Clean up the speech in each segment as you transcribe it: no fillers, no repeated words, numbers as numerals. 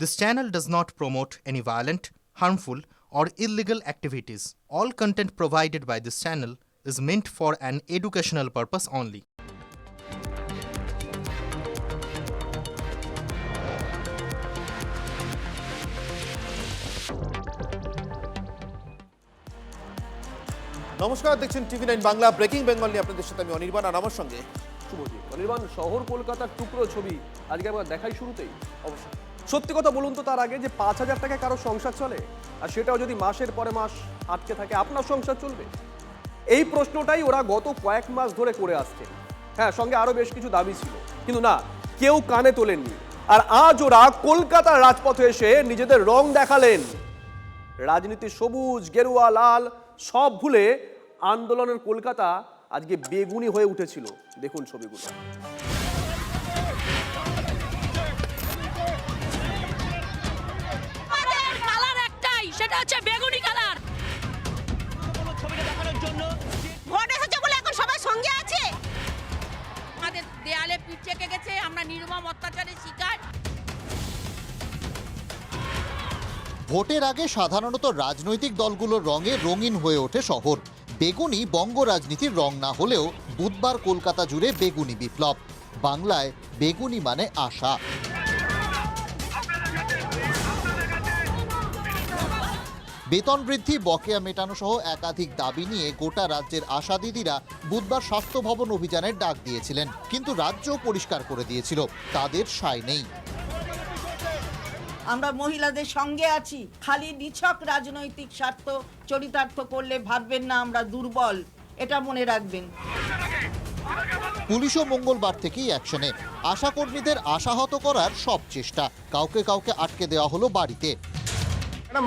This channel does not promote any violent, harmful, or illegal activities. All content provided by this channel is meant for an educational purpose only. নমস্কার, দেখছেন টিভি9 Bangla. Breaking Bengal নিয়ে আপনাদের সাথে আমি অনির্বাণ, আর আমার সঙ্গে শুভজিৎ। অনির্বাণ, শহর কলকাতার টুকরো ছবি আজকে আমরা দেখাই শুরুতেই। অবশ্যই সত্যি কথা বলুন তো, তার আগে যে 5,000 টাকায় কারো সংসার চলে, আর সেটাও যদি মাসের পরে মাস আটকে থাকে, আপনার সংসার চলবে? এই প্রশ্নটাই ওরা গত কয়েক মাস ধরে করে আসছে। হ্যাঁ, সঙ্গে আরো বেশ কিছু দাবি ছিল, কিন্তু না, কেউ কানে তোলেননি। আর আজ ওরা কলকাতার রাজপথে এসে নিজেদের রং দেখালেন। রাজনীতি সবুজ, গেরুয়া, লাল সব ভুলে আন্দোলনের কলকাতা আজকে বেগুনি হয়ে উঠেছিল। দেখুন ছবিগুলো। আমাদের কালার একটাই, সেটা হচ্ছে বেগুনি কালার। ভোট এসেছে বলে এখন সবাই সঙ্গে আছে। আমাদের দেয়ালে পিঠ থেকে গেছে, আমরা নির্মম অত্যাচারের শিকার। ভোটের আগে সাধারণত রাজনৈতিক দলগুলোর রঙে রঙিন হয়ে ওঠে শহর। বেগুনি বঙ্গ রাজনীতির রং না হলেও বুধবার কলকাতা জুড়ে বেগুনি বিপ্লব। বাংলায় বেগুনি মানে আশা। বেতন বৃদ্ধি, বকেয়া মেটানো সহ একাধিক দাবি নিয়ে গোটা রাজ্যের আশা দিদিরা বুধবার স্বাস্থ্য ভবন অভিযানের ডাক দিয়েছিলেন, কিন্তু রাজ্য পরিষ্কার করে দিয়েছিল তাদের সায় নেই। আমরা মহিলাদের সঙ্গে আছি। খালি নিছক রাজনৈতিক স্বার্থ চরিতার্থ করলে ভাববেন না আমরা দুর্বল, এটা মনে রাখবেন। পুলিশও মঙ্গলবার থেকেই অ্যাকশনে। আশাকর্মীদের আশাহত করার সব চেষ্টা। কাউকে কাউকে আটকে দেওয়া হলো বাড়িতে।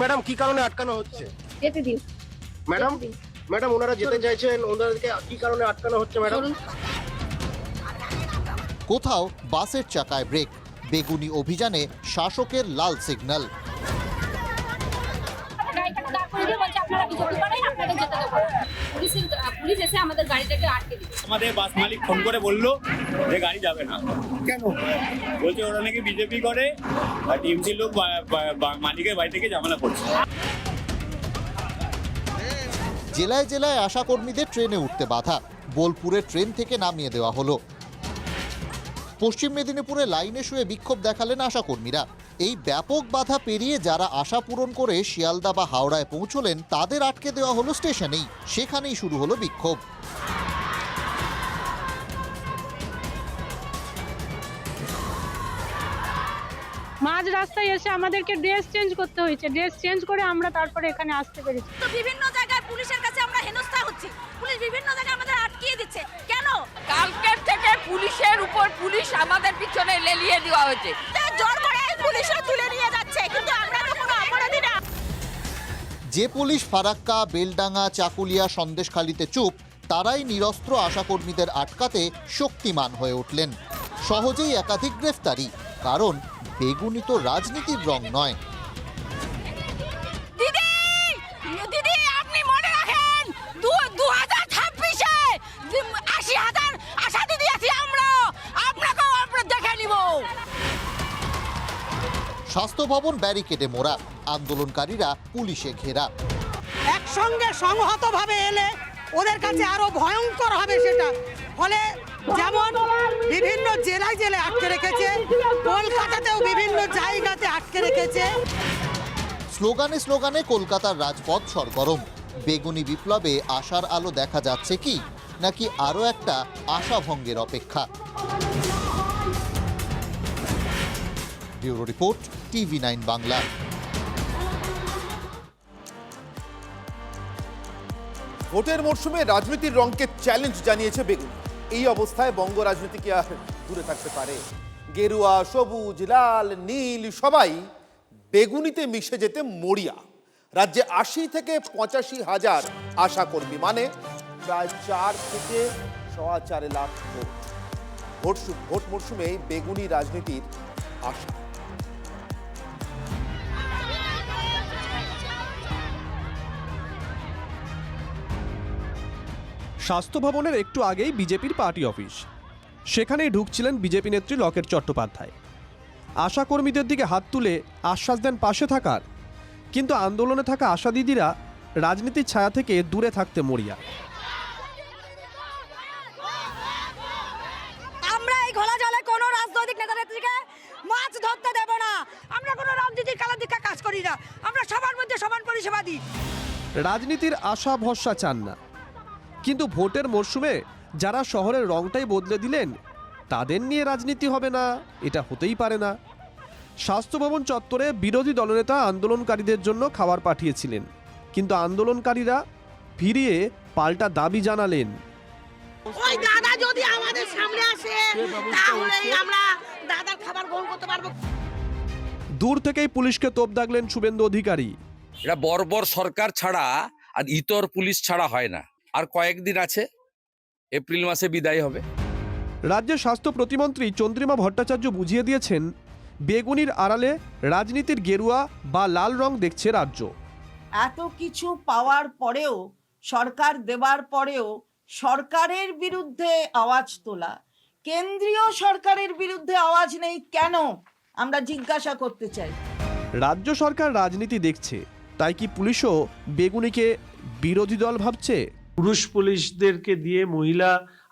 ম্যাডাম কি কারণে আটকানো হচ্ছে? যেতে দিন ম্যাডাম ওনারা যেতে চাইছেন, ওনাদেরকে কি কারণে আটকানো হচ্ছে ম্যাডাম? কোথাও বাসের চাকায় ব্রেক। বেগুনি অভিযানে শাসকের লাল সিগন্যাল। পুলিশ এসে আমাদের গাড়িটাকে আটকে দিল। আমাদের বাস মালিক ফোন করে বললো যে গাড়ি যাবে না। কেন? বলছে ওরা নাকি বিজেপি করে আর টিএমসি লোক মালিকের বাড়ি থেকে ঝামেলা করছে। জেলায় জেলায় আশাকর্মীদের ট্রেনে উঠতে বাধা। বোলপুরে ট্রেন থেকে নামিয়ে দেওয়া হলো। পশ্চিম মেদিনীপুরে লাইনে শুয়ে বিক্ষোভ দেখালেন আশাকর্মীরা। এই ব্যাপক বাধা পেরিয়ে যারা আশা পূরণ করে শিয়ালদা বা হাওড়ায় পৌঁছলেন, তাদের আটকে দেওয়া হলো স্টেশনেই। সেখানেই শুরু হলো বিক্ষোভ। মাঝ রাস্তায় এসে আমাদেরকে ড্রেস চেঞ্জ করতে হয়েছে। ড্রেস চেঞ্জ করে আমরা তারপরে এখানে আসতে পেরেছি। তো বিভিন্ন জায়গায় পুলিশের কাছে আমরা হেনস্থা হচ্ছি। পুলিশ বিভিন্ন জায়গায় আমাদের আটকিয়ে দিচ্ছে। কেন? কালকের থেকে পুলিশের উপর পুলিশ আমাদের পিছনে লেলিয়ে দেওয়া হয়েছে। জোর করে পুলিশও তুলে নিয়ে যাচ্ছে, কিন্তু আমরা তো কোনো অপরাধী না। যে পুলিশ ফারাক্কা, বেলডাঙ্গা, চাকুলিয়া, সন্দেশখালীতে চুপ, তারাই নিরস্ত্র আশাকর্মীদের আটকাতে শক্তিমান হয়ে উঠলেন। সহজেই একাধিক গ্রেফতারি, কারণ বেগুনি তো রাজনীতির রং নয়। দিদি দিদি আপনি মনে রাখেন 2026-এ 80,000 আশা দিদি আছি আমরা, আপনাকেও আমরা দেখে নিব। স্বাস্থ্য ভবন ব্যারিকেডে মোড়া, আন্দোলনকারীরা পুলিশে ঘেরা। একসঙ্গে সংহতভাবে এলে ওদের কাছে আরো ভয়ঙ্কর হবে সেটা। ফলে যেমন বিভিন্ন জেলায় জেলায় আটকে রেখেছে, কলকাতাতেও বিভিন্ন জায়গাতে আটকে রেখেছে। স্লোগানে স্লোগানে কলকাতার রাজপথ সরগরম। বেগুনি বিপ্লবে আশার আলো দেখা যাচ্ছে কি, নাকি আরো একটা আশাভঙ্গের অপেক্ষা? Bureau report, TV9 Bangla. ভোটের মরশুমে রাজনীতির রঙকে চ্যালেঞ্জ জানিয়েছে বেগুনি। এই অবস্থায় বঙ্গ রাজনীতি কি আর দূরে থাকতে পারে? গেরুয়া, সবুজ, লাল, নীল সবাই বেগুনিতে মিশে যেতে মরিয়া। রাজ্যে 80 থেকে 85 হাজার আশাকর্মী, মানে প্রায় 4 থেকে 4.25 লাখ ভোট মরশুমে বেগুনি রাজনীতির আশা। স্বাস্থ্য ভবনের একটু আগেই বিজেপির পার্টি অফিস। সেখানেই ঢুকছিলেন বিজেপি নেত্রী লকেট চট্টোপাধ্যায়। আশাকর্মীদের দিকে হাত তুলে আশ্বাস দেন পাশে থাকার, কিন্তু আন্দোলনে থাকা আশা দিদিরা রাজনীতির ছায়া থেকে দূরে থাকতে মরিয়া। আমরা এই ঘোলা জলে কোনো রাজনৈতিক নেতা নেত্রীকে মাছ ধরতে দেব না। আমরা কোনো রাজনীতির কালাদিকা কাজ করি না। আমরা সবার মধ্যে সমান পরিষেবা দিই। রাজনীতির আশা ভরসা চান না, কিন্তু ভোটের মরশুমে যারা শহরের রংটাই বদলে দিলেন তাদের নিয়ে রাজনীতি হবে না, এটা হতেই পারে না। স্বাস্থ্য ভবন চত্বরে বিরোধী দলনেতা আন্দোলনকারীদের জন্য খাবার পাঠিয়েছিলেন, কিন্তু আন্দোলনকারীরা ফিরিয়ে পাল্টা দাবি জানালেন। ওই দাদা যদি আমাদের সামনে আসে তাহলেই আমরা দাদার খাবার গ্রহণ করতে পারবো। দূর থেকেই পুলিশকে তোপ দাগলেন শুভেন্দু অধিকারী। এটা বর্বর সরকার ছাড়া আর ইতর পুলিশ ছাড়া হয় না। আর কয়েকদিন আছে, এপ্রিল মাসে বিদায় হবে। রাজ্যের স্বাস্থ্য প্রতিমন্ত্রী চন্দ্রিমা ভট্টাচার্য বুঝিয়ে দিয়েছেন, বেগুনির আড়ালে রাজনীতির গেরুয়া বা লাল রং দেখছে রাজ্য। এত কিছু পাওয়ার পরেও, সরকার দেওয়ার পরেও সরকারের বিরুদ্ধে আওয়াজ তোলা, কেন্দ্রীয় সরকারের বিরুদ্ধে আওয়াজ নেই কেন, আমরা জিজ্ঞাসা করতে চাই। রাজ্য সরকার রাজনীতি দেখছে, তাই কি পুলিশও বেগুনিকে বিরোধী দল ভাবছে? পুরুষ পুলিশদেরকে দিয়ে মহিলা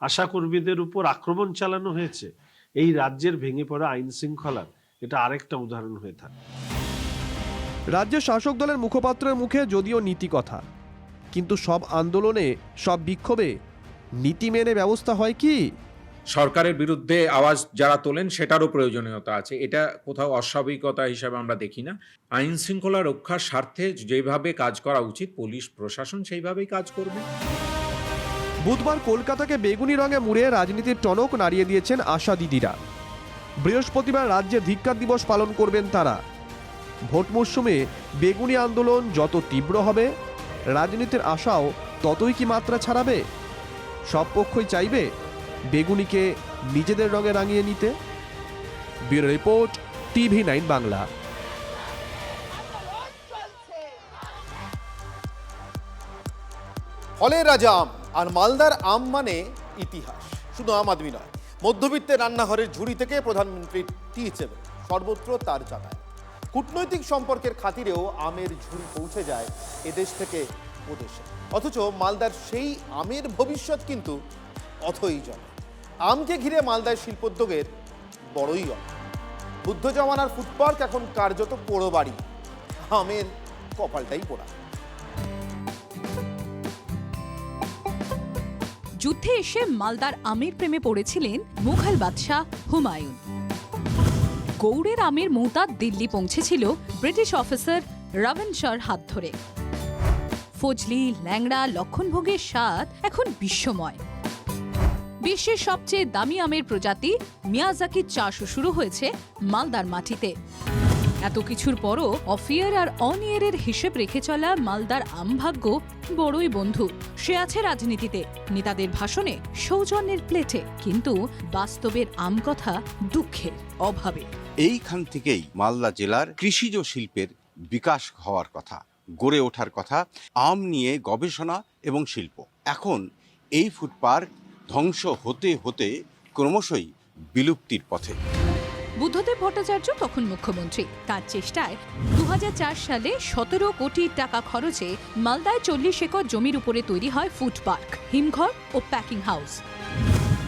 আশাকর্মীদের উপর আক্রমণ চালানো হয়েছে। এই রাজ্যের ভেঙে পড়া আইন শৃঙ্খলার এটা আরেকটা উদাহরণ হয়ে থাকে। রাজ্যের শাসক দলের মুখপাত্রের মুখে যদিও নীতি কথা, কিন্তু সব আন্দোলনে, সব বিক্ষোভে নীতি মেনে ব্যবস্থা হয় কি? সরকারের বিরুদ্ধে আওয়াজ যারা তোলেন সেটারও প্রয়োজনীয়তা আছে, এটা কোথাও অস্বাভাবিকতা হিসাবে আমরা দেখি না। আইন শৃঙ্খলা রক্ষার স্বার্থে যেভাবে কাজ করা উচিত পুলিশ প্রশাসন সেইভাবেই কাজ করবে। বুধবার কলকাতাকে বেগুনি রঙে মুড়ে রাজনীতির টনক নাড়িয়ে দিয়েছেন আশা দিদিরা। বৃহস্পতিবার রাজ্যে ধিক্কার দিবস পালন করবেন তারা। ভোট মরশুমে বেগুনি আন্দোলন যত তীব্র হবে, রাজনীতির আশাও ততই কি মাত্রা ছাড়াবে? সব পক্ষই চাইবে বেগুনিকে নিজেদের রঙে রাঙিয়ে নিতে। Bureau report, TV9 Bangla. ফলের রাজা আম, আর মালদার আম মানে ইতিহাস। শুধু আম আদমি নয়, মধ্যবিত্তের রান্নাঘরের ঝুড়ি থেকে প্রধানমন্ত্রীর টি7 সর্বত্র তার যাতায়াত। কূটনৈতিক সম্পর্কের খাতিরেও আমের ঝুড়ি পৌঁছে যায় এদেশ থেকে ওদেশে। অথচ মালদার সেই আমের ভবিষ্যৎ কিন্তু অথই জলে। আমকে ঘিরে মালদার শিল্পোদ্যোগের বড়ই অন। বুদ্ধ জমানার ফুড পার্ক এখন কার্যত পোড়ো বাড়ি। আমের কপালটাই পোড়া। যুদ্ধে এসে মালদার আমের প্রেমে পড়েছিলেন মুঘল বাদশাহ হুমায়ুন। গৌড়ের আমের মৌতা দিল্লি পৌঁছেছিল ব্রিটিশ অফিসার রবীন শাহর হাত ধরে। ফজলি, ল্যাংড়া, লক্ষণভোগের স্বাদ এখন বিশ্বময়। বিশ্বের সবচেয়ে দামি আমের প্রজাতি মিয়াজাকির চাষও শুরু হয়েছে মালদার মাটিতে। এত কিছুর পরও অফিয়ার আর অনিয়ারের হিসেব রেখে চলা মালদার আমভাগ্য বড়ই বন্ধু। সে আছে রাজনীতিতে, নেতাদের ভাষণে, সৌজন্যের প্লেটে, কিন্তু বাস্তবের আম কথা দুঃখের অভাবে। এইখান থেকেই মালদা জেলার কৃষিজ শিল্পের বিকাশ হওয়ার কথা, গড়ে ওঠার কথা। আম নিয়ে গবেষণা এবং শিল্প। এখন এই ফুড পার্ক ধ্বংস হতে হতে ক্রমশই বিলুপ্তির পথে। বুদ্ধদেব ভট্টাচার্য তখন মুখ্যমন্ত্রী। তার চেষ্টায় 2004 সালে 17 কোটি টাকা খরচে মালদায় 40 একর জমির উপরে তৈরি হয় ফুড পার্ক, হিমঘর ও প্যাকিং হাউস।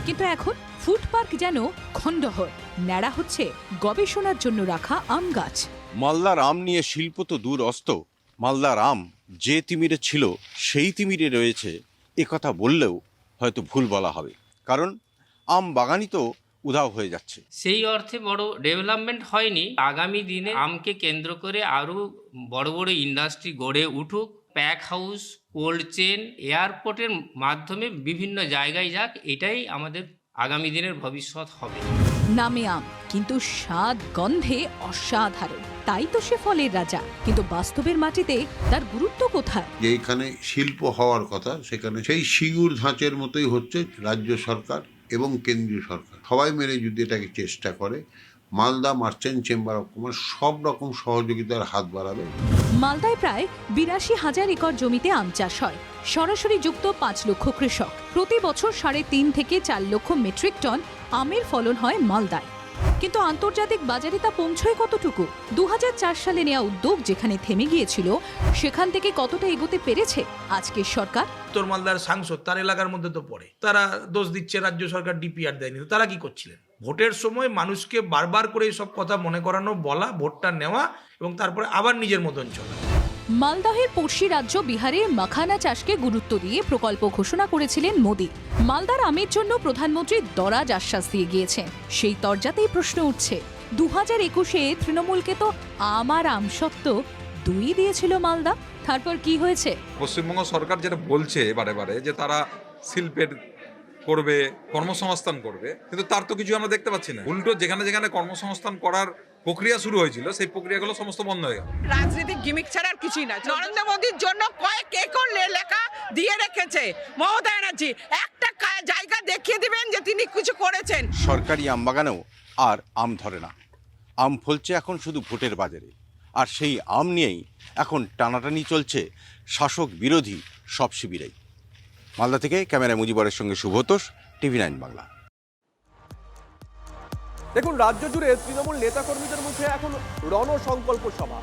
কিন্তু এখন ফুড পার্ক যেন খণ্ডহর, ন্যাড়া হচ্ছে গবেষণার জন্য রাখা আম গাছ। মালদার আম নিয়ে শিল্প তো দূর অস্ত, মালদার আম যে তিমিরে ছিল সেই তিমিরে রয়েছে একথা বললেও হয়তো ভুল বলা হবে, কারণ আম বাগানই তো উধাও হয়ে যাচ্ছে। সেই অর্থে বড় ডেভেলপমেন্ট হয়নি। আগামী দিনে আমকে কেন্দ্র করে আরও বড় বড় ইন্ডাস্ট্রি গড়ে উঠুক, প্যাক হাউস, কোল্ড চেন, এয়ারপোর্টের মাধ্যমে বিভিন্ন জায়গায় যাক, এটাই আমাদের আগামী দিনের ভবিষ্যৎ হবে। নামে আম, কিন্তু স্বাদ গন্ধে অসাধারণ, তাই তো সে ফলের রাজা। কিন্তু বাস্তবের মাটিতে তার গুরুত্ব কোথায়? যেখানে শিল্প হওয়ার কথা সেখানে সেই সিঙ্গুর ধাঁচের মতোই হচ্ছে। রাজ্য সরকার এবং কেন্দ্রীয় সরকার সবাই মিলে যদি এটাকে চেষ্টা করে, Malda merchant chamber of commerce সব রকম সহযোগিতার হাত বাড়াবে। মালদায় প্রায় 82,000 একর জমিতে আম চাষ হয়। সরাসরি যুক্ত 5 লক্ষ কৃষক। প্রতি বছর 3.5 থেকে 4 লক্ষ মেট্রিক টন আমের ফলন হয় মালদায়। কিন্তু আন্তর্জাতিক বাজারে তা পৌঁছয় কতটুকু? 2004 সালে নেওয়া উদ্যোগ যেখানে থেমে গিয়েছিল, সেখান থেকে কতটা এগোতে পেরেছে আজকের সরকার? উত্তর মালদার সাংসদ তার এলাকার মধ্যে তো পড়ে, তারা দোষ দিচ্ছে রাজ্য সরকার ডিপিআর দেয়নি। তারা কি করছিলেন? ভোটের সময় মানুষকে বারবার করে এইসব কথা মনে করানো, বলা, ভোটটা নেওয়া এবং তারপরে আবার নিজের মতন চলা। মালদহের পড়শি রাজ্য বিহারের মাখানা চাষকে গুরুত্ব দিয়ে প্রকল্প ঘোষণা করেছিলেন মোদি। মালদার আমের জন্য প্রধানমন্ত্রী দরাজ আশ্বাস দিয়ে গিয়েছেন। সেই তরজাতেই প্রশ্ন উঠছে, 2021-এ তৃণমূলকে তো আম আর আমসত্ত্ব দুই দিয়েছিল মালদা, তারপর কি হয়েছে? পশ্চিমবঙ্গ সরকার যেটা বলছে বারে বারে যে তারা শিল্পের করবে, কর্মসংস্থান করবে, কিন্তু তার তো কিছু আমরা দেখতে পাচ্ছি না। উল্টো যেখানে যেখানে কর্মসংস্থান করার প্রক্রিয়া শুরু হয়েছিল, সেই প্রক্রিয়াগুলো সমস্ত বন্ধ হয়ে গেল। রাজনৈতিক গিমিক ছাড়া আর কিছুই না। নরেন্দ্র মোদীর জন্য কয়েক একর লেখা দিয়ে রেখেছে মমতা ব্যানার্জি। একটা জায়গা দেখিয়ে দিবেন যে তিনি কিছু করেছেন। সরকারি আম বাগানেও আর আম ধরে না। আম ফলছে এখন শুধু ভোটের বাজারে, আর সেই আম নিয়েই এখন টানাটানি চলছে শাসক বিরোধী সব শিবিরেই। মালদা থেকে ক্যামেরায় মুজিবরের সঙ্গে শুভতোষ, TV9 বাংলা। দেখুন, রাজ্য জুড়ে তৃণমূল নেতাকর্মীদের মুখে এখন রণসংকল্প সভা।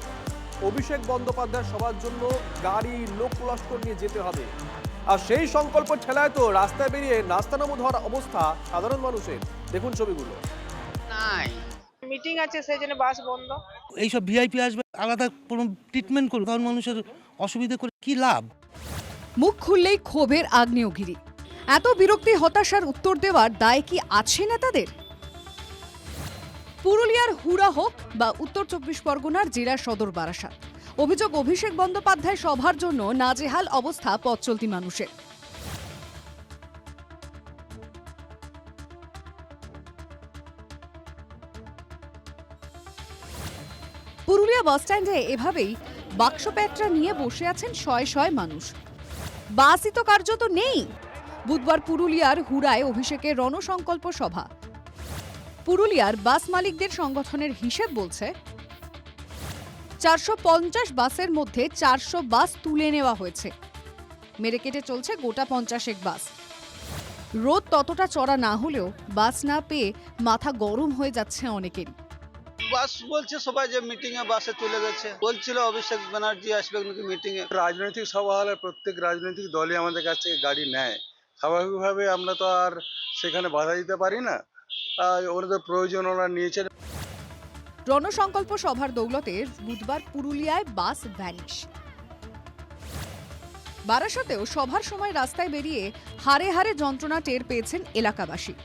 অভিষেক বন্দ্যোপাধ্যায়ের সভার জন্য গাড়ি, লোক লস্কর নিয়ে যেতে হবে। আর সেই সংকল্প ঠেলায় তো রাস্তায় বেরিয়ে নাস্তানামু ধরার অবস্থা সাধারণ মানুষের। দেখুন ছবিগুলো। মিটিং আছে, সেই জন্য বাস বন্ধ। এইসব ভিআইপি আসবে, আলাদা কোনো ট্রিটমেন্ট করবে, কারণ মানুষের অসুবিধা করে কি লাভ? মুখ খুললেই ক্ষোভের আগ্নেয়গিরি। এত বিরক্তি, হতাশার উত্তর দেওয়ার দায় কি আছে নেতাদের? পুরুলিয়ার হুড়া হোক বা উত্তর 24 পরগনার জেলা সদর বারাসাত, অভিযোগ অভিষেক বন্দ্যোপাধ্যায় সভার জন্য নাজেহাল অবস্থা পথ চলতি মানুষের। পুরুলিয়া বাসস্ট্যান্ডে এভাবেই বাক্স প্যাটরা নিয়ে বসে আছেন শয়ে শয়ে মানুষ। বাসই তো কার্যত নেই। বুধবার পুরুলিয়ার হুড়ায় অভিষেকের রণসংকল্প সভা। পুরুলিয়ার বাস মালিকদের সংগঠনের হিসেব বলছে 450 বাসের মধ্যে 400 বাস তুলে নেওয়া হয়েছে। মেরে কেটে চলছে গোটা 50 বাস। রোদ ততটা চড়া না হলেও বাস না পেয়ে মাথা গরম হয়ে যাচ্ছে অনেকেরই। বাস বলছে সবাই যে মিটিং এ বাসে চলে যাচ্ছে, বলছিল অভিষেক ব্যানার্জি আসবে নাকি মিটিং এ। রাজনৈতিক সভা হলে প্রত্যেক রাজনৈতিক দলই আমাদের কাছ থেকে গাড়ি নেয়, স্বাভাবিকভাবে আমরা তো আর সেখানে বাধা দিতে পারি না। ওনাদের প্রয়োজন ওরা নিয়েছেন। রণসংকল্প সভার দৌলতে বুধবার পুরুলিয়ায় বাস ভ্যানিশ। বারাসাতেও সভার সময় রাস্তায় বেরিয়ে হারে হারে যন্ত্রণা টের পেয়েছেন এলাকাবাসী।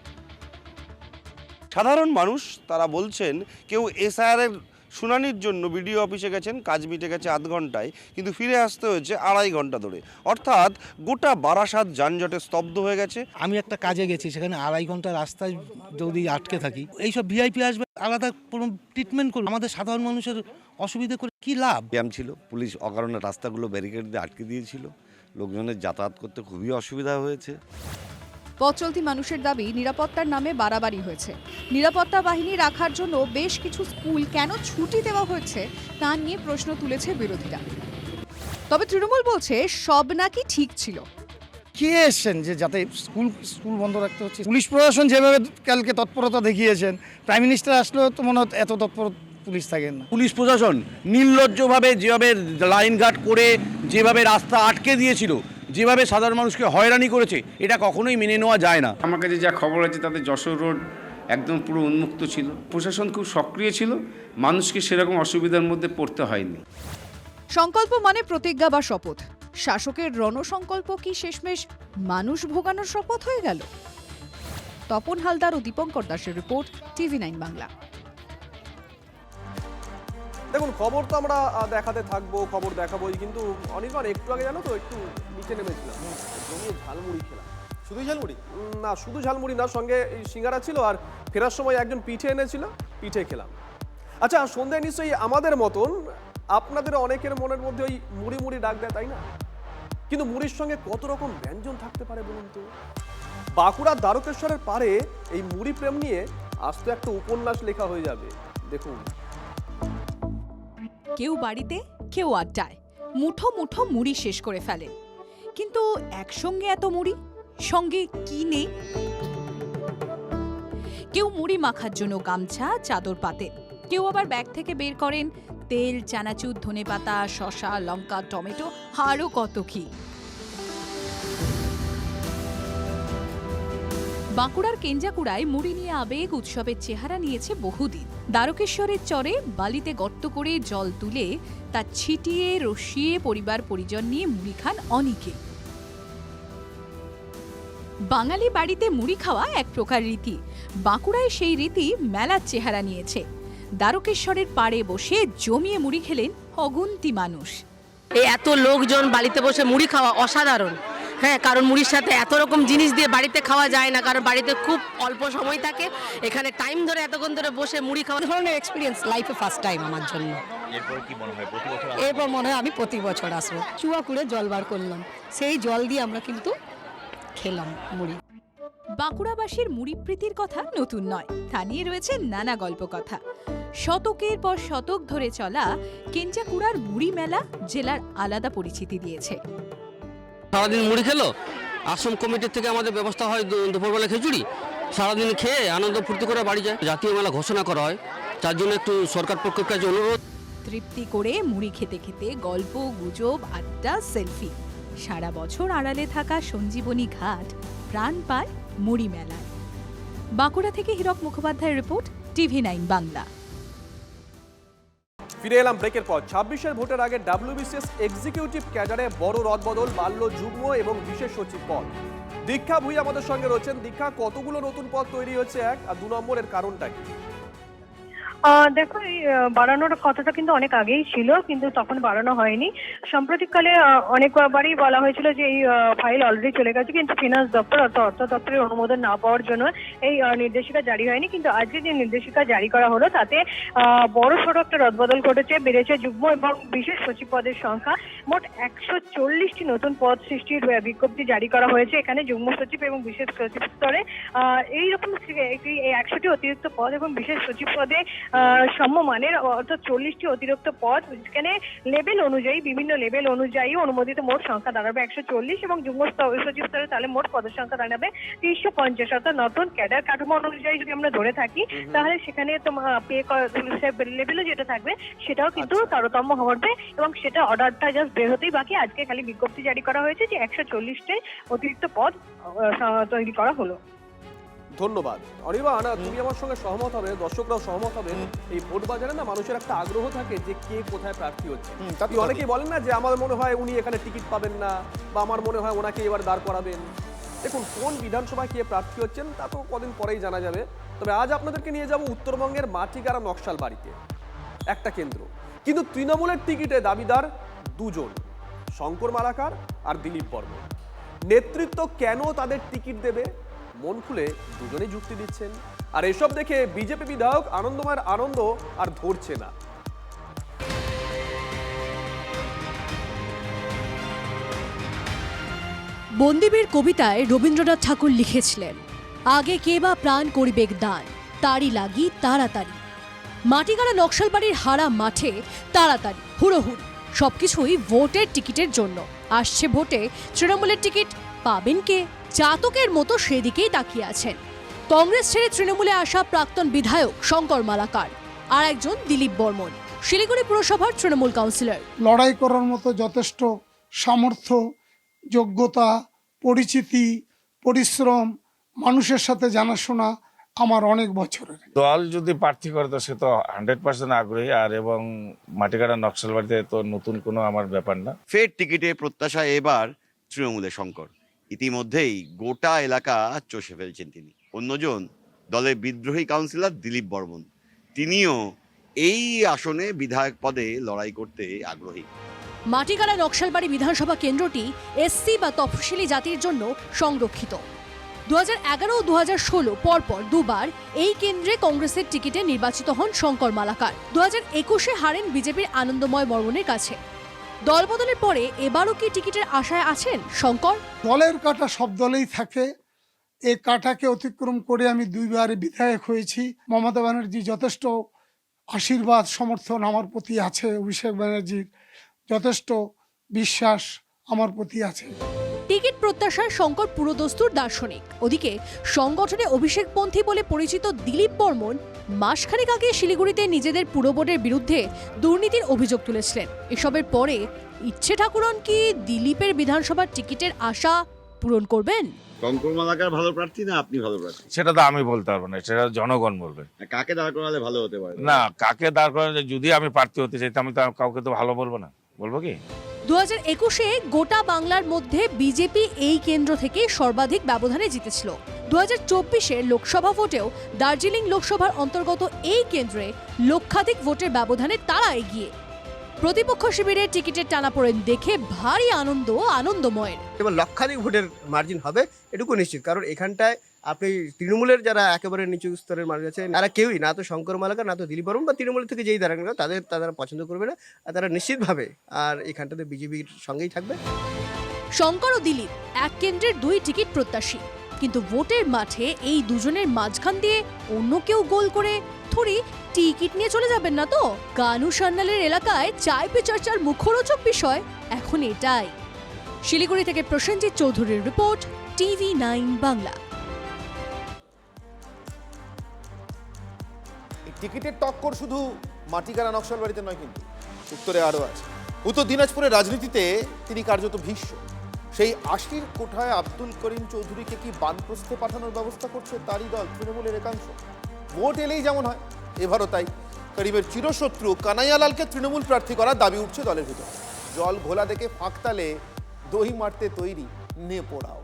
সাধারণ মানুষ তারা বলছেন, কেউ এসআইআর এর শুনানির জন্য বিডিও অফিসে গেছেন, কাজ মিটে গেছে আধ ঘন্টায়, কিন্তু ফিরে আসতে হয়েছে 2.5 ঘন্টা ধরে। অর্থাৎ গোটা বারাসাত যানজটে স্তব্ধ হয়ে গেছে। আমি একটা কাজে গেছি, সেখানে 2.5 ঘন্টা রাস্তায় যদি আটকে থাকি, এইসব ভিআইপি আসবে, আলাদা কোনো ট্রিটমেন্ট করবে, আমাদের সাধারণ মানুষের অসুবিধা করে কি লাভ? জ্যাম ছিল, পুলিশ অকারণে রাস্তাগুলো ব্যারিকেড দিয়ে আটকে দিয়েছিল, লোকজনের যাতায়াত করতে খুবই অসুবিধা হয়েছে। পথ চলতি মানুষের দাবি, নিরাপত্তার নামে বাড়াবাড়ি হয়েছে। নিরাপত্তা বাহিনী রাখার জন্য বেশ কিছু স্কুল কেন ছুটি দেওয়া হয়েছে তা নিয়ে প্রশ্ন তুলেছে বিরোধীরা। তবে তৃণমূল বলছে সব নাকি ঠিক ছিল। কে এসছেন যে যাতে স্কুল বন্ধ রাখতে হচ্ছে? পুলিশ প্রশাসন যেভাবে কালকে তৎপরতা দেখিয়েছেন, প্রাইম মিনিস্টার আসলেও তো মনে হয় এত তৎপর পুলিশ থাকেন না। পুলিশ প্রশাসন নির্লজ্জভাবে যেভাবে লাইন গার্ড করে যেভাবে রাস্তা আটকে দিয়েছিল, যেভাবে সাধারণ মানুষকে হয়রানি করেছে, এটা কখনোই মেনে নেওয়া যায় না। আমার কাছে যা খবর আছে তাতে যশোর রোড একদম পুরো উন্মুক্ত ছিল, প্রশাসন খুব সক্রিয় ছিল, মানুষকে সেরকম অসুবিধার মধ্যে পড়তে হয়নি। সংকল্প মানে প্রতিজ্ঞা বা শপথ। শাসকের রণসংকল্প কি শেষমেশ মানুষ ভোগানোর শপথ হয়ে গেল? তপন হালদার ও দীপঙ্কর দাসের রিপোর্ট, TV9 বাংলা। দেখুন, খবর তো আমরা দেখাতে থাকবো, খবর দেখাবোই, কিন্তু অনির্বাণ একটু আগে জানো তো একটু নিচে নেমেছিলাম, জমিয়ে ঝালমুড়ি খেলাম। শুধু ঝালমুড়ি না, শুধু ঝালমুড়ি না, সঙ্গে সিঙ্গারা ছিল, আর ফেরার সময় একজন পিঠে এনেছিল, পিঠে খেলাম। আচ্ছা, সন্ধ্যায় নিশ্চয়ই আমাদের মতন আপনাদের অনেকের মনের মধ্যে ওই মুড়ি মুড়ি ডাক দেয়, তাই না? কিন্তু মুড়ির সঙ্গে কত রকম ব্যঞ্জন থাকতে পারে বলুন তো। বাঁকুড়ার দ্বারকেশ্বরের পারে এই মুড়ি প্রেম নিয়ে আজ তো একটা উপন্যাস লেখা হয়ে যাবে। দেখুন, কেউ বাড়িতে, কেউ আড্ডায় মুঠো মুঠো মুড়ি শেষ করে ফেলেন। কিন্তু একসঙ্গে এত মুড়ি, সঙ্গে কি নেই? কেউ মুড়ি মাখার জন্য গামছা, চাদর পাতে, কেউ আবার ব্যাগ থেকে বের করেন তেল, চানাচুর, ধনেপাতা, শসা, লঙ্কা, টমেটো, আরও কত কি। বাঁকুড়ার কেঞ্জাকুড়ায় মুড়ি নিয়ে আবেগ উৎসবের চেহারা নিয়েছে বহুদিন। দ্বারকেশ্বরের চরে বালিতে গর্ত করে জল তুলে তা ছিটিয়ে রসিয়ে পরিবার পরিজন নিয়ে মুড়ি খান অনেকে। বাঙালি বাড়িতে মুড়ি খাওয়া এক প্রকার রীতি। বাঁকুড়ায় সেই রীতি মেলার চেহারা নিয়েছে। দ্বারকেশ্বরের পাড়ে বসে জমিয়ে মুড়ি খেলেন অগুন্তি মানুষ। এই এত লোকজন বাড়িতে বসে মুড়ি খাওয়া অসাধারণ। হ্যাঁ, কারণ মুড়ির সাথে এত রকম জিনিস দিয়ে বাড়িতে খাওয়া যায় না, কারণ বাড়িতে খুব অল্প সময় থাকে। এখানে টাইম ধরে এতক্ষণ ধরে বসে মুড়ি খাওয়া ধরনের এক্সপিরিয়েন্স লাইফে ফার্স্ট টাইম আমার জন্য। এরপর কি মনে হয় প্রতি বছর? এরপর মনে হয় আমি প্রতি বছর আসবো। চুয়া করে জল বার করলাম, সেই জল দিয়ে আমরা কিন্তু খেলাম মুড়ি। বাঁকুড়াবাসীর মুড়ি প্রীতির কথা নতুন নয়, তা নিয়ে রয়েছে নানা গল্প কথা। শতকের পর শতক ধরে চলা কেঞ্জাকুড়ার মুড়ি মেলা জেলার আলাদা পরিচিতি দিয়েছে। সারাদিন মুড়ি খেলো, আশ্রম কমিটির থেকে আমাদের ব্যবস্থা হয় দুপুরবেলা খিচুড়ি, সারাদিন খেয়ে আনন্দ ফুর্তি করে বাড়ি যায়। জাতীয় মেলা ঘোষণা করা হয়, তার জন্য একটু সরকার পক্ষের কাছে অনুরোধ। তৃপ্তি করে মুড়ি খেতে খেতে গল্প, গুজব, আড্ডা, সেলফি। সারা বছর আড়ালে থাকা সঞ্জীবনী ঘাট প্রাণ পায় মুড়ি মেলায়। বাঁকুড়া থেকে হীরক মুখোপাধ্যায়ের রিপোর্ট, TV9 বাংলা। ফিরে এলাম ব্রেকের পর। 26-এর ভোটের আগে WBCS এক্সিকিউটিভ ক্যাডারে বড় রদবদল, বাড়ল যুগ্ম এবং বিশেষ সচিব পদ। দীক্ষা ভুঁই আমাদের সঙ্গে রয়েছেন। দীক্ষা, কতগুলো নতুন পদ তৈরি হচ্ছে, 1 আর 2 নম্বরের কারণটা কি? দেখো, এই বাড়ানোর কথাটা কিন্তু অনেক আগেই ছিল, কিন্তু তখন বাড়ানো হয়নি। সাম্প্রতিককালে অনেকবারই বলা হয়েছিল যে এই ফাইল অলরেডি চলে গেছে, কিন্তু ফিনান্স দপ্তর অর্থ দপ্তরের অনুমোদন না পাওয়ার জন্য এই নির্দেশিকা জারি হয়নি। কিন্তু আজকে যে নির্দেশিকা জারি করা হলো তাতে বড় সড়ো একটা রদবদল ঘটেছে, বেড়েছে যুগ্ম এবং বিশেষ সচিব পদের সংখ্যা। মোট 140টি নতুন পদ সৃষ্টির বিজ্ঞপ্তি জারি করা হয়েছে। এখানে যুগ্ম সচিব এবং বিশেষ সচিব স্তরে এইরকম 100টি অতিরিক্ত পদ এবং বিশেষ সচিব পদে সমমানের অর্থাৎ 40টি অতিরিক্ত পদ। যেখানে লেভেল অনুযায়ী, বিভিন্ন লেভেল অনুযায়ী অনুমোদিত মোট সংখ্যা দাঁড়াবে 140 এবং যুগ্ম সচিব স্তরে তাহলে মোট পদের সংখ্যা দাঁড়াবে 350। অর্থাৎ নতুন ক্যাডার কাঠামো অনুযায়ী যদি আমরা ধরে থাকি তাহলে সেখানে তোমার পে লেভেলও যেটা থাকবে সেটাও কিন্তু তারতম্য হবে এবং সেটা অর্ডারটা জাস্ট বের হতেই বাকি। আজকে খালি বিজ্ঞপ্তি জারি করা হয়েছে যে 140টি অতিরিক্ত পদ তৈরি করা হলো। ধন্যবাদ অনির্বাণ, তুমি আমার সঙ্গে সহমত হবে, দর্শকরাও সহমত হবে। এই ভোট বাজারে না মানুষের একটা আগ্রহ থাকে যে কে কোথায় প্রার্থী হচ্ছে। অনেকেই বলেন না যে আমার মনে হয় উনি এখানে টিকিট পাবেন না, বা আমার মনে হয় ওনাকে এবার দাঁড় করাবেন। দেখুন, কোন বিধানসভায় কে প্রার্থী হচ্ছেন তা তো কদিন পরেই জানা যাবে। তবে আজ আপনাদেরকে নিয়ে যাব উত্তরবঙ্গের মাটিগাড়া নকশালবাড়িতে, একটা কেন্দ্র, কিন্তু তৃণমূলের টিকিটে দাবিদার 2 জন, শঙ্কর মালাকার আর দিলীপ বর্মন। নেতৃত্ব কেন তাদের টিকিট দেবে মন খুলে দুজনেই যুক্তি দিচ্ছেন। আর এসব দেখে বিজেপি বিধায়ক আনন্দময়ের আনন্দ আর ধরছে না। বন্দিবীর কবিতায় রবীন্দ্রনাথ ঠাকুর লিখেছিলেন, আগে কে বা প্রাণ করিবেক দান, তারই লাগি তাড়াতাড়ি। মাটিগাড়া নকশালবাড়ির হারা মাঠে তাড়াতাড়ি, হুড়োহুড়ি, সবকিছুই ভোটের টিকিটের জন্য। আসছে ভোটে তৃণমূলের টিকিট পাবেন কে? চাতকের মতো সেদিকেই তাকিয়ে আছেন। কংগ্রেস ছেড়ে তৃণমূলে আসা প্রাক্তন বিধায়ক শঙ্কর মালাকার আর একজন দিলীপ বর্মন, শিলিগুড়ি পুরসভার তৃণমূল কাউন্সিলর। লড়াই করার মতো যথেষ্ট সামর্থ্য, যোগ্যতা, পরিচিতি, পরিশ্রম, মানুষের সাথে জানাশোনা আমার অনেক বছরের। দল যদি প্রার্থী করে তো সে তো 100% আগ্রহী, আর এবং মাটিগাড়া নকশালবাড়িতে তো নতুন কোনো আমার ব্যাপার না। ফের টিকিটে প্রত্যাশা এবার তৃণমূলের শঙ্কর। ইতিমধ্যেই গোটা এলাকা চষে ফেলছেন তিনি। অন্যজন দলের বিদ্রোহী কাউন্সিলর দিলীপ বর্মন, তিনিও এই আসনে বিধায়ক পদে লড়াই করতে আগ্রহী। মাটিগাড়া নকশালবাড়ি বিধানসভা কেন্দ্রটি এসসি বা তফসিলি জাতির জন্য সংরক্ষিত। 2011 ও 2016 পরপর দুবার এই কেন্দ্রে কংগ্রেসের টিকিটে নির্বাচিত হন শঙ্কর মালাকার। 2021-এ হারেন বিজেপির আনন্দময় বর্মনের কাছে। দলবদলের পরে এবারও কি টিকিটের আশায় আছেন শঙ্কর? দলের কাঁটা সব দলেই থাকে, এই কাঁটাকে অতিক্রম করে আমি 2বার বিধায়ক হয়েছি। মমতা ব্যানার্জি যথেষ্ট আশীর্বাদ সমর্থন আমার প্রতি আছে, অভিষেক ব্যানার্জির যথেষ্ট বিশ্বাস আমার প্রতি আছে। টিকিট প্রত্যাশায় শঙ্কর পুরোদস্তুর দার্শনিক। ওদিকে সংগঠনে অভিষেকপন্থী বলে পরিচিত দিলীপ বর্মন মাসখানেক আগে শিলিগুড়িতে নিজেদের পুরবোর্ডের বিরুদ্ধে দুর্নীতির অভিযোগ তুলেছিলেন। এসবের পরে ইচ্ছে ঠাকুরন কি দিলীপের বিধানসভার টিকিটের আশা পূরণ করবেন? শঙ্কর মালাকার ভালো প্রার্থী না আপনি ভালো প্রার্থী? সেটা তো আমি বলতে পারবো না, সেটা জনগণ বলবে। কাকে দাঁড় করালে ভালো হতে পারে? না, কাকে দাঁড় করালে, যদি আমি প্রার্থী হতে চাইতাম আমি তো কাউকে তো ভালো বলবো না। বলবো কি 2021-এ গোটা বাংলার মধ্যে বিজেপি এই কেন্দ্র থেকে সর্বাধিক ব্যবধানে জিতেছিল। 2024-এর লোকসভা ভোটেও দার্জিলিং লোকসভার অন্তর্গত এই কেন্দ্রে লক্ষাধিক ভোটের ব্যবধানে তারা এগিয়ে। প্রতিপক্ষ শিবিরের টিকিটের টানাপোড়েন দেখে ভারী আনন্দময়ের। এবার লক্ষাধিক ভোটের মার্জিন হবে এটুকু নিশ্চিত, কারণ এখানটায় আপনি তৃণমূলের যারা একেবারে নিচু স্তরের মানুষ আছে তারা কেউই না তো শঙ্কর মালাকার না তো দিলীপ বর্মন বা তৃণমূল থেকে যেই দাঁড়ান না তারা পছন্দ করবে না, আর তারা নিশ্চিতভাবে আর এখানটাতে বিজেপির সঙ্গেই থাকবে। শঙ্কর ও দিলীপ এক কেন্দ্রের দুই টিকিট প্রত্যাশী, কিন্তু ভোটের মাঠে এই দুজনের মাঝখান দিয়ে অন্য কেউ গোল করে থুড়ি টিকিট নিয়ে চলে যাবেন না তো? কানু সান্যালের এলাকায় চায় পে চর্চার মুখরোচক বিষয় এখন এটাই। শিলিগুড়ি থেকে প্রসেনজিৎ চৌধুরীর রিপোর্ট, TV9 বাংলা। টিকিটের টক্কর শুধু মাটিগাড়া নকশালবাড়িতে নয়, কিন্তু উত্তরে আরও আছে। উত্তর দিনাজপুরের রাজনীতিতে তিনি কার্যত ভীষ্ম। সেই 80-র কোঠায় আব্দুল করিম চৌধুরীকে কি বানপ্রস্থে পাঠানোর ব্যবস্থা করছে তারই দল তৃণমূলের একাংশ। ভোট এলেই যেমন হয়, এবারও তাই। করিমের চিরশত্রু কানাইয়ালালকে তৃণমূল প্রার্থী করার দাবি উঠছে দলের ভিতর। জল ঘোলা দেখে ফাঁকতালে দই মারতে তৈরি নে পোড়াও।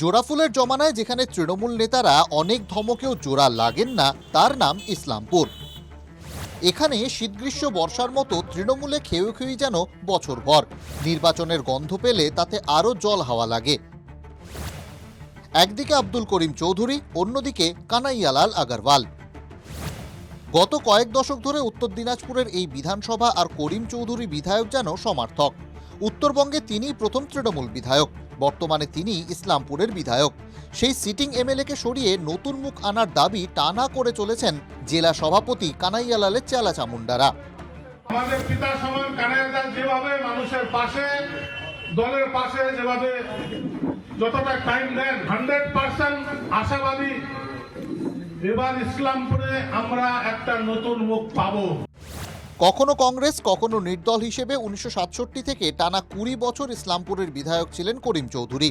জোড়াফুলের জমানায় যেখানে তৃণমূল নেতারা অনেক ধমকেও জোড়া লাগেন না, তার নাম ইসলামপুর। এখানে শীত গ্রীষ্ম বর্ষার মতো তৃণমূলে খেয়ে যেন বছরভর। নির্বাচনের গন্ধ পেলে তাতে আরও জল হাওয়া লাগে। একদিকে আব্দুল করিম চৌধুরী, অন্যদিকে কানাইয়ালাল আগরওয়াল। গত কয়েক দশক ধরে উত্তর দিনাজপুরের এই বিধানসভা আর করিম চৌধুরী বিধায়ক যেন সমার্থক। উত্তরবঙ্গে তিনিই প্রথম তৃণমূল বিধায়ক, বর্তমানে তিনি ইসলামপুরের বিধায়ক। সেই সিটিং এমএলএকে সরিয়ে নতুন মুখ আনার দাবি টানা করে চলেছেন জেলা সভাপতি কানাইয়ালালের চেলা চামুন্ডারা। আমাদের পিতা সমান কানাইয়ালাল যেভাবে মানুষের পাশে, দলের পাশে যেভাবে যতটা টাইম দেন, 100% আশাবাদী এবার ইসলামপুরে আমরা একটা নতুন মুখ পাবো। কখনো কংগ্রেস, কখনো নির্দল হিসেবে 1967 থেকে টানা 20 বছর ইসলামপুরের বিধায়ক ছিলেন করিম চৌধুরী।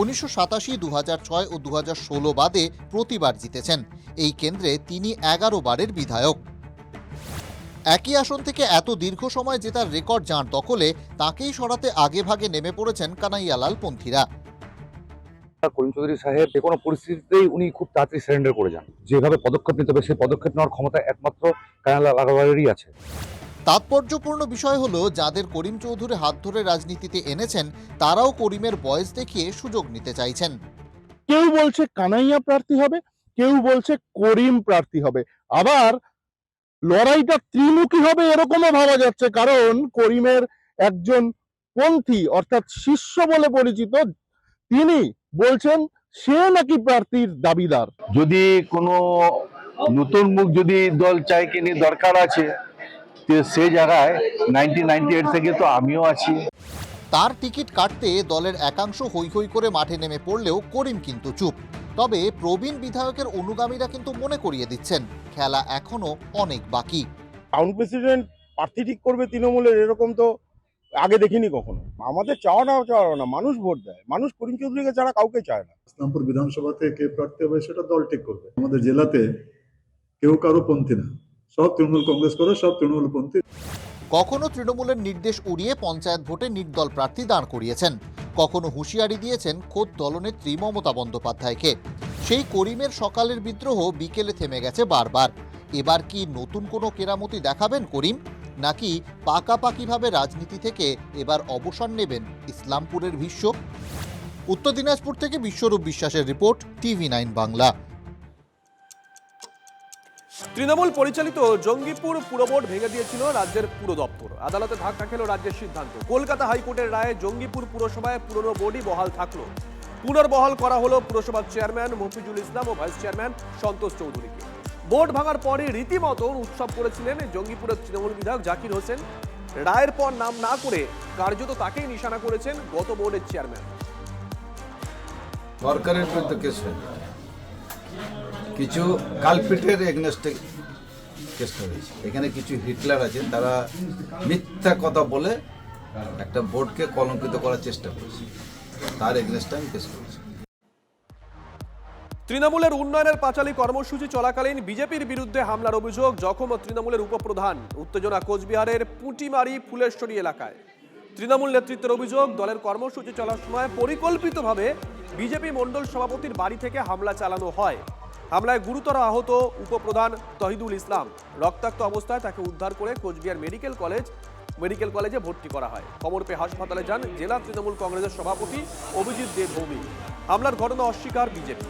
1987, 2006 ও 2016 বাদে প্রতিবার জিতেছেন। এই কেন্দ্রে তিনি 11 বারের বিধায়ক। একই আসন থেকে এত দীর্ঘ সময় জেতার রেকর্ড যাঁর দখলে, তাকেই সরাতে আগে ভাগে নেমে পড়েছেন কানাইয়ালাল পন্থীরা। করিম চৌধুরী সাহেব যে কোনো পরিস্থিতিতেই উনি খুব তাড়াতাড়ি সারেন্ডার করে যান। যেভাবে পদক্ষেপ নিতে হবে সেই পদক্ষেপ নেওয়ার ক্ষমতা একমাত্র কানাইয়ালাল আগরওয়ালেরই আছে। তাৎপর্যপূর্ণ বিষয় হলো, যাদের করিম চৌধুরী হাত ধরে রাজনীতিতে এনেছেন তারাও করিমের বয়স দেখিয়ে সুযোগ নিতে চাইছেন। কেউ বলছে কানাইয়া প্রার্থী হবে, কেউ বলছে করিম প্রার্থী হবে, আবার লড়াইটা ত্রিমুখী হবে এরকমও ভাবা যাচ্ছে, কারণ করিমের একজন পন্থী অর্থাৎ শিষ্য বলে পরিচিত তিনি বলছেন সে নাকি প্রার্থীর দাবিদার। যদি কোনো নতুন মুখ যদি দল চায় কিনে দরকার আছে, সে জায়গায় 1998 থেকে তো আমিও আছি। তার টিকিট কাটতে দলের একাংশ হৈ হৈ করে মাঠে নেমে পড়লেও করিম কিন্তু চুপ। তবে প্রবীণ বিধায়কের অনুগামীরা কিন্তু মনে করিয়ে দিচ্ছেন, খেলা এখনো অনেক বাকি। টাউন প্রেসিডেন্ট প্রার্থী ঠিক করবে তৃণমূলের, এরকম তো আগে দেখিনি কখনো। আমাদের চাওয়া না, মানুষ ভোট দেয়, মানুষ করিম চৌধুরীকে ছাড়া কাউকে চায় না। ইসলামপুর বিধানসভাতে কে প্রার্থী হবে সেটা দল ঠিক করবে। আমাদের জেলাতে কেউ কারো পন্থী না, সব তৃণমূল কংগ্রেস করে, সব তৃণমূল পন্থী। কখনো তৃণমূলের নির্দেশ উড়িয়ে পঞ্চায়েত ভোটে নির্দল প্রার্থী দাঁড় করিয়েছেন, কখনো হুঁশিয়ারি দিয়েছেন খোদ দলনেত্রী মমতা বন্দ্যোপাধ্যায়কে। সেই করিমের সকালের বিদ্রোহ বিকেলে থেমে গেছে বারবার। এবার কি নতুন কোনো কেরামতি দেখাবেন করিম, নাকি পাকাপাকিভাবে রাজনীতি থেকে এবার অবসর নেবেন ইসলামপুরের ভীষ্ম? উত্তর দিনাজপুর থেকে বিশ্বরূপ বিশ্বাসের রিপোর্ট, TV9 বাংলা। তৃণমূল পরিচালিত জঙ্গিপুর পুরবোর্ড ভেঙে দিয়েছিল রাজ্যের পুর দপ্তর। আদালতে ধাক্কা খেল রাজ্যের সিদ্ধান্ত। কলকাতা হাইকোর্টের রায়ে জঙ্গিপুর পুরসভায় পুরনো বোর্ডই বহাল থাকলো। পুনর্বহাল করা হলো পুরসভার চেয়ারম্যান মফিজুল ইসলাম ও ভাইস চেয়ারম্যান সন্তোষ চৌধুরীকে। বোর্ড ভাঙার পরে রীতিমতো উৎসব করেছিলেন জঙ্গিপুরের তৃণমূল বিধায়ক জাকির হোসেন। রায়ের পর নাম না করে কার্যত তাকেই নিশানা করেছেন গত বোর্ডের চেয়ারম্যান। সরকারের বিরুদ্ধে কেস হয়েছে, কিছু কালপিটের এগনেস্টে কেসটা হয়েছে। এখানে কিছু হিটলার আছে, তারা মিথ্যা কথা বলে একটা বোর্ডকে কলঙ্কিত করার চেষ্টা করেছে, তার এগনেস্টে আমি কেস করেছি। তৃণমূলের উন্নয়নের পাঁচালী কর্মসূচি চলাকালীন বিজেপির বিরুদ্ধে হামলার অভিযোগ, জখম তৃণমূলের উপপ্রধান। উত্তেজনা কোচবিহারের পুঁটিমারি ফুলেশ্বরী এলাকায়। তৃণমূল নেতৃত্বের অভিযোগ, দলের কর্মসূচি চলার সময় পরিকল্পিতভাবে বিজেপি মণ্ডল সভাপতির বাড়ি থেকে হামলা চালানো হয়। হামলায় গুরুতর আহত উপপ্রধান তহিদুল ইসলাম। রক্তাক্ত অবস্থায় তাকে উদ্ধার করে কোচবিহার মেডিকেল কলেজে ভর্তি করা হয়। খবর পেয়ে হাসপাতালে যান জেলা তৃণমূল কংগ্রেসের সভাপতি অভিজিৎ দেব ভৌমিক। হামলার ঘটনা অস্বীকার বিজেপি।